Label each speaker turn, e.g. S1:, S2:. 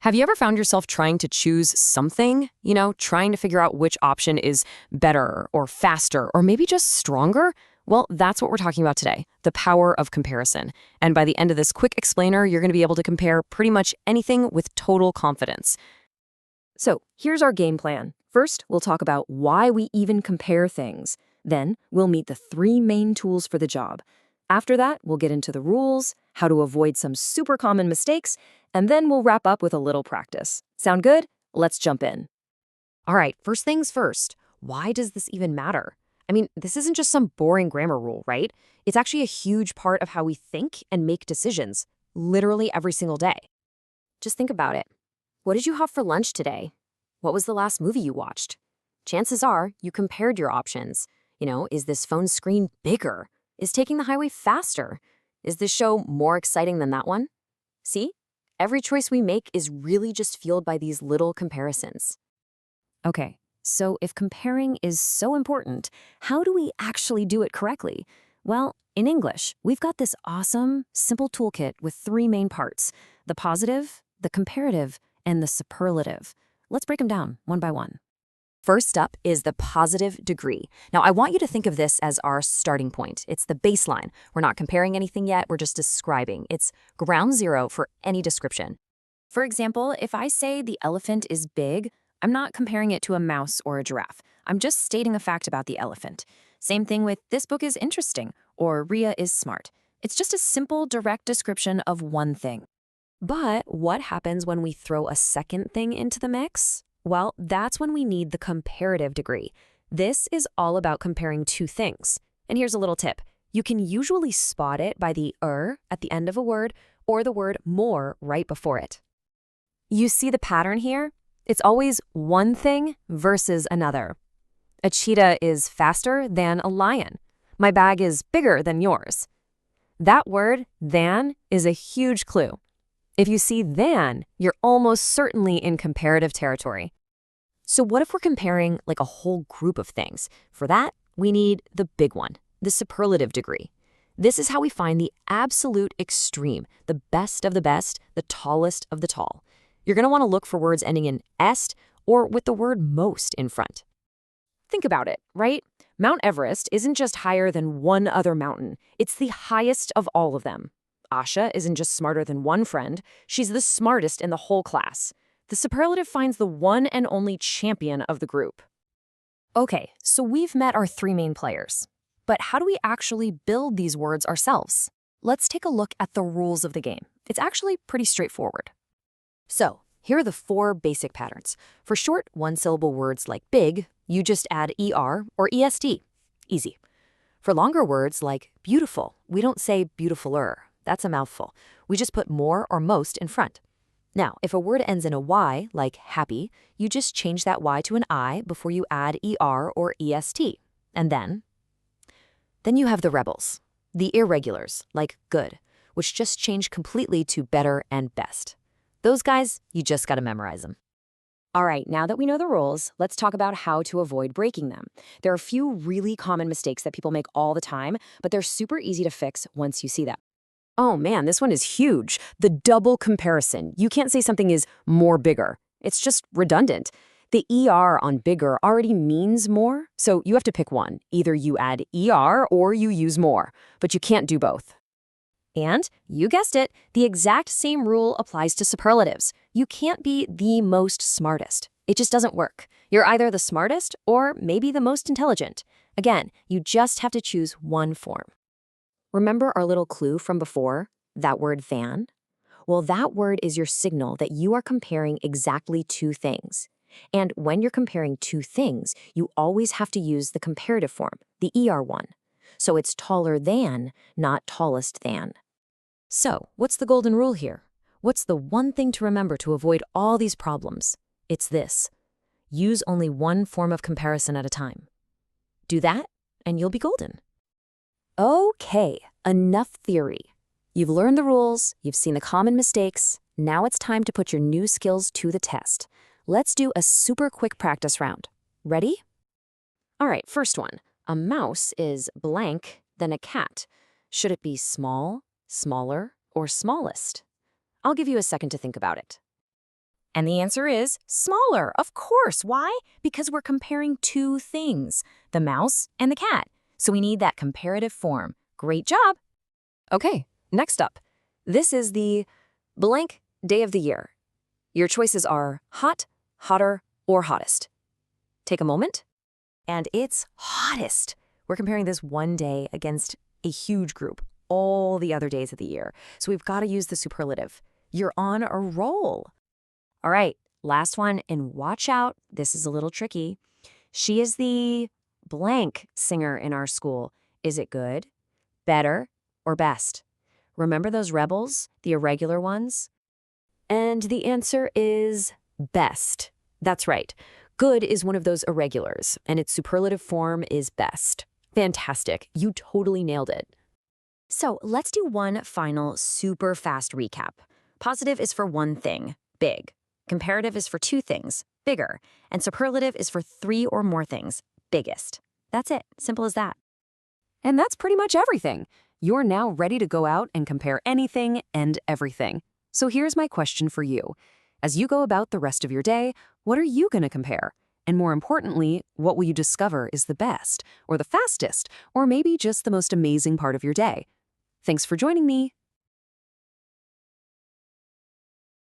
S1: Have you ever found yourself trying to choose something? Trying to figure out which option is better or faster or maybe just stronger? Well, that's what we're talking about today, the power of comparison. And by the end of this quick explainer, you're going to be able to compare pretty much anything with total confidence.
S2: So here's our game plan. First, we'll talk about why we even compare things. Then, we'll meet the 3 main tools for the job. After that, we'll get into the rules, how to avoid some super common mistakes, and then we'll wrap up with a little practice. Sound good? Let's jump in.
S1: All right, first things first, why does this even matter? I mean, this isn't just some boring grammar rule, right? It's actually a huge part of how we think and make decisions, literally every single day. Just think about it. What did you have for lunch today? What was the last movie you watched? Chances are you compared your options. Is this phone screen bigger? Is taking the highway faster? Is this show more exciting than that one? See? Every choice we make is really just fueled by these little comparisons.
S2: Okay, so if comparing is so important, how do we actually do it correctly? Well, in English, we've got this awesome, simple toolkit with 3 main parts: the positive, the comparative, and the superlative. Let's break them down one by one.
S1: First up is the positive degree. Now, I want you to think of this as our starting point. It's the baseline. We're not comparing anything yet, we're just describing. It's ground zero for any description.
S2: For example, if I say the elephant is big, I'm not comparing it to a mouse or a giraffe. I'm just stating a fact about the elephant. Same thing with this book is interesting or Ria is smart. It's just a simple, direct description of one thing.
S1: But what happens when we throw a second thing into the mix? Well, that's when we need the comparative degree. This is all about comparing 2 things. And here's a little tip. You can usually spot it by the at the end of a word or the word more right before it. You see the pattern here? It's always one thing versus another. A cheetah is faster than a lion. My bag is bigger than yours. That word, than, is a huge clue. If you see than, you're almost certainly in comparative territory. So what if we're comparing like a whole group of things? For that, we need the big one, the superlative degree. This is how we find the absolute extreme, the best of the best, the tallest of the tall. You're going to want to look for words ending in est or with the word most in front. Think about it, right? Mount Everest isn't just higher than one other mountain. It's the highest of all of them. Asha isn't just smarter than one friend. She's the smartest in the whole class. The superlative finds the one and only champion of the group. Okay, so we've met our 3 main players. But how do we actually build these words ourselves? Let's take a look at the rules of the game. It's actually pretty straightforward. So, here are the 4 basic patterns. For short, one-syllable words like big, you just add ER or ESD. Easy. For longer words like beautiful, we don't say beautifuler. That's a mouthful. We just put more or most in front. Now, if a word ends in a Y, like happy, you just change that Y to an I before you add ER or EST. And then you have the rebels, the irregulars, like good, which just change completely to better and best. Those guys, you just gotta memorize them. All right, now that we know the rules, let's talk about how to avoid breaking them. There are a few really common mistakes that people make all the time, but they're super easy to fix once you see them. Oh man, this one is huge. The double comparison. You can't say something is more bigger. It's just redundant. The ER on bigger already means more, so you have to pick one. Either you add ER or you use more, but you can't do both. And, you guessed it, the exact same rule applies to superlatives. You can't be the most smartest. It just doesn't work. You're either the smartest or maybe the most intelligent. Again, you just have to choose one form. Remember our little clue from before, that word than? Well, that word is your signal that you are comparing exactly 2 things. And when you're comparing 2 things, you always have to use the comparative form, the ER one. So it's taller than, not tallest than. So, what's the golden rule here? What's the one thing to remember to avoid all these problems? It's this. Use only one form of comparison at a time. Do that, and you'll be golden. Okay, enough theory. You've learned the rules, you've seen the common mistakes, now it's time to put your new skills to the test. Let's do a super quick practice round. Ready? All right, first one. A mouse is blank than a cat. Should it be small, smaller, or smallest? I'll give you a second to think about it.
S3: And the answer is smaller, of course. Why? Because we're comparing two things, the mouse and the cat. So we need that comparative form. Great job.
S2: Okay, next up. This is the blank day of the year. Your choices are hot, hotter, or hottest. Take a moment.
S1: And it's hottest. We're comparing this one day against a huge group, all the other days of the year. So we've got to use the superlative. You're on a roll.
S3: All right, last one, and watch out. This is a little tricky. She is the blank singer in our school. Is it good, better, or best? Remember those rebels, the irregular ones?
S1: And the answer is best. That's right. Good is one of those irregulars, and its superlative form is best. Fantastic. You totally nailed it.
S3: So let's do one final super fast recap. Positive is for one thing, big. Comparative is for two things, bigger. And superlative is for three or more things, biggest. That's it. Simple as that.
S2: And that's pretty much everything. You're now ready to go out and compare anything and everything. So here's my question for you. As you go about the rest of your day, what are you going to compare? And more importantly, what will you discover is the best, or the fastest, or maybe just the most amazing part of your day? Thanks for joining me.